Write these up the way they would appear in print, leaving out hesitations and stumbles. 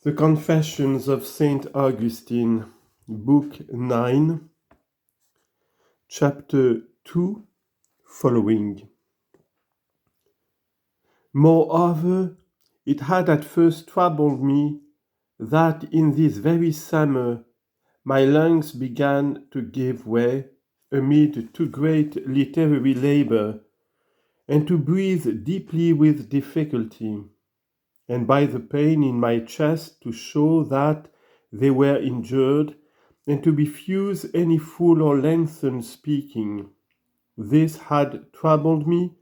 The Confessions of Saint Augustine, Book 9, Chapter 2, following. Moreover, it had at first troubled me that in this very summer my lungs began to give way amid too great literary labor, and to breathe deeply with difficulty, and by the pain in my chest to show that they were injured, and to refuse any full or lengthened speaking. This had troubled me,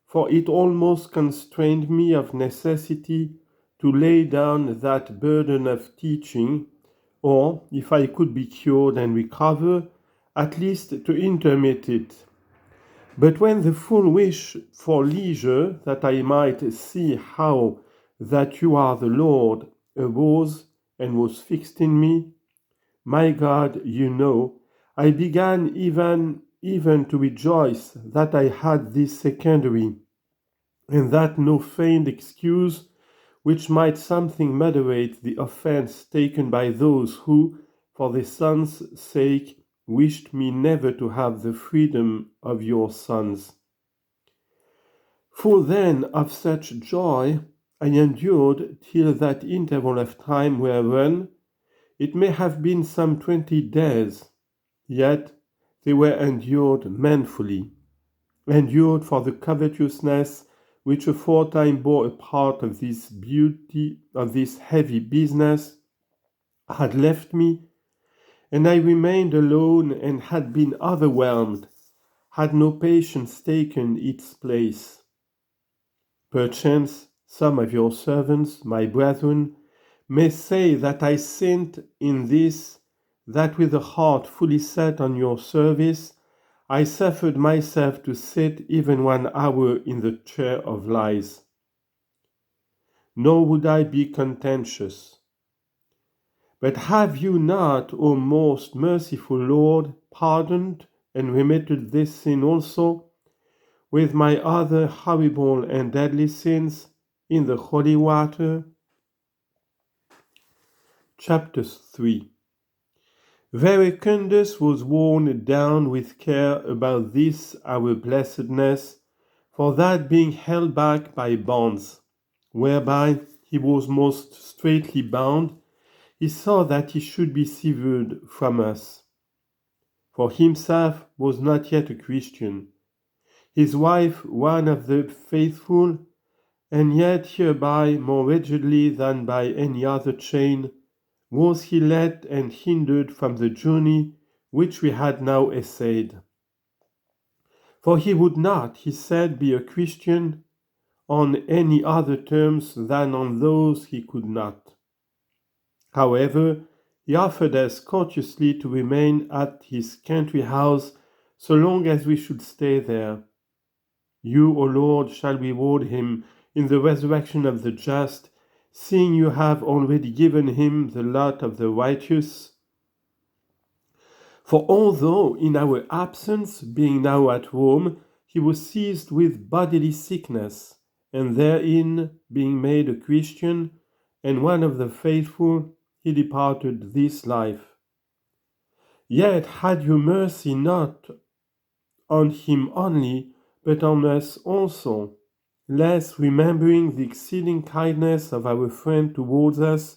for it almost constrained me of necessity to lay down that burden of teaching, or, if I could be cured and recover, at least to intermit it. But when the full wish for leisure, that I might see how that you are the Lord, arose and was fixed in me, my God, you know, I began even to rejoice that I had this secondary, and that no feigned excuse which might something moderate the offense taken by those who, for the Son's sake, wished me never to have the freedom of your sons. Full then of such joy, I endured till that interval of time were run. It may have been some 20 days, yet they were endured manfully, endured for the covetousness which aforetime bore a part of this beauty, of this heavy business, had left me, and I remained alone and had been overwhelmed, had no patience taken its place. Perchance some of your servants, my brethren, may say that I sinned in this, that with a heart fully set on your service, I suffered myself to sit even 1 hour in the chair of lies. Nor would I be contentious. But have you not, O most merciful Lord, pardoned and remitted this sin also, with my other horrible and deadly sins, in the holy water? Chapter 3. Verecundus was worn down with care about this our blessedness, for that being held back by bonds, whereby he was most straitly bound, he saw that he should be severed from us. For himself was not yet a Christian, his wife one of the faithful, and yet hereby more rigidly than by any other chain was he let and hindered from the journey which we had now essayed. For he would not, he said, be a Christian on any other terms than on those he could not. However, he offered us courteously to remain at his country house so long as we should stay there. You, O Lord, shall reward him in the resurrection of the just, seeing you have already given him the lot of the righteous. For although in our absence, being now at Rome, he was seized with bodily sickness, and therein, being made a Christian, and one of the faithful, he departed this life. Yet had you mercy not on him only, but on us also, lest, remembering the exceeding kindness of our friend towards us,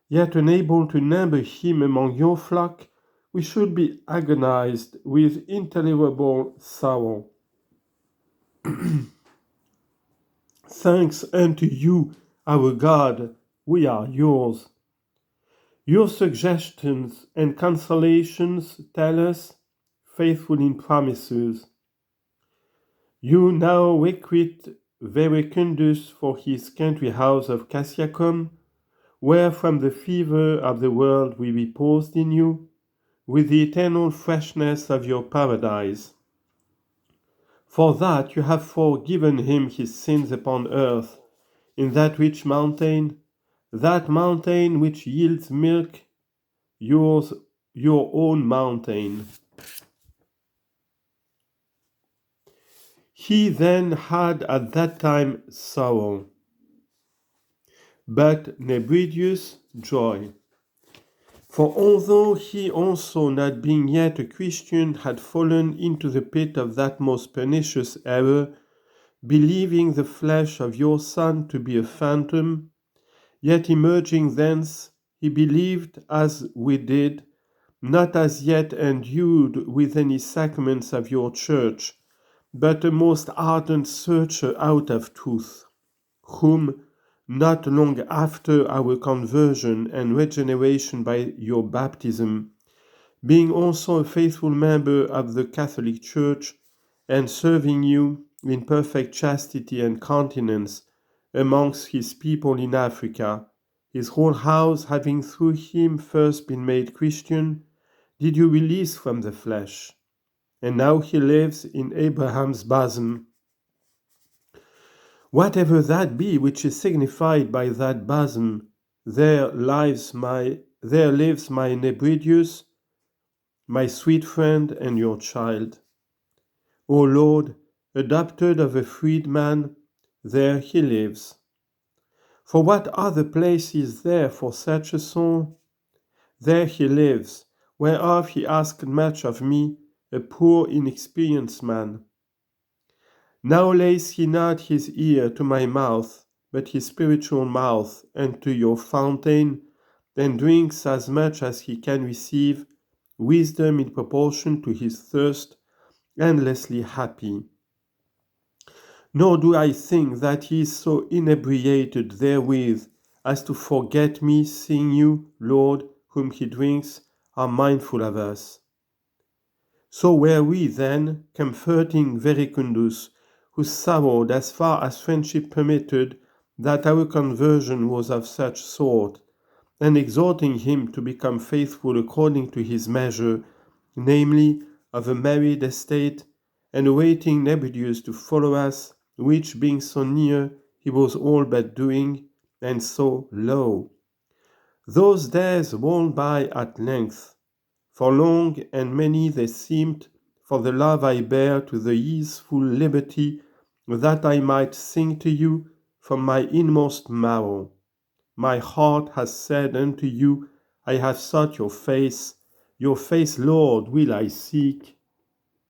yet unable to number him among your flock, we should be agonized with intolerable sorrow. Thanks unto you, our God, we are yours. Your suggestions and consolations tell us, faithful in promises. You now requite Verecundus for his country house of Cassiacum, where from the fever of the world we reposed in you, with the eternal freshness of your paradise. For that you have forgiven him his sins upon earth, in that rich mountain, that mountain which yields milk, your own mountain. He then had at that time sorrow. But Nebridius, joy. For although he also, not being yet a Christian, had fallen into the pit of that most pernicious error, believing the flesh of your Son to be a phantom, yet emerging thence, he believed as we did, not as yet endued with any sacraments of your church, but a most ardent searcher out of truth, whom, not long after our conversion and regeneration by your baptism, being also a faithful member of the Catholic Church, and serving you in perfect chastity and continence amongst his people in Africa, his whole house having through him first been made Christian, did you release from the flesh. And now he lives in Abraham's bosom. Whatever that be which is signified by that bosom, there lives my Nebridius, my sweet friend and your child. O Lord, adopted of a freedman, there he lives. For what other place is there for such a soul? There he lives, whereof he asked much of me, a poor inexperienced man. Now lays he not his ear to my mouth, but his spiritual mouth, and to your fountain, and drinks as much as he can receive, wisdom in proportion to his thirst, endlessly happy. Nor do I think that he is so inebriated therewith as to forget me, seeing you, Lord, whom he drinks, are mindful of us. So were we then, comforting Verecundus, who sorrowed as far as friendship permitted that our conversion was of such sort, and exhorting him to become faithful according to his measure, namely, of a married estate, and awaiting Nebridius to follow us, which being so near, he was all but doing, and so lo. Those days rolled by at length, for long and many they seemed, for the love I bear to the easeful liberty that I might sing to you from my inmost marrow. My heart has said unto you, I have sought your face, Lord, will I seek.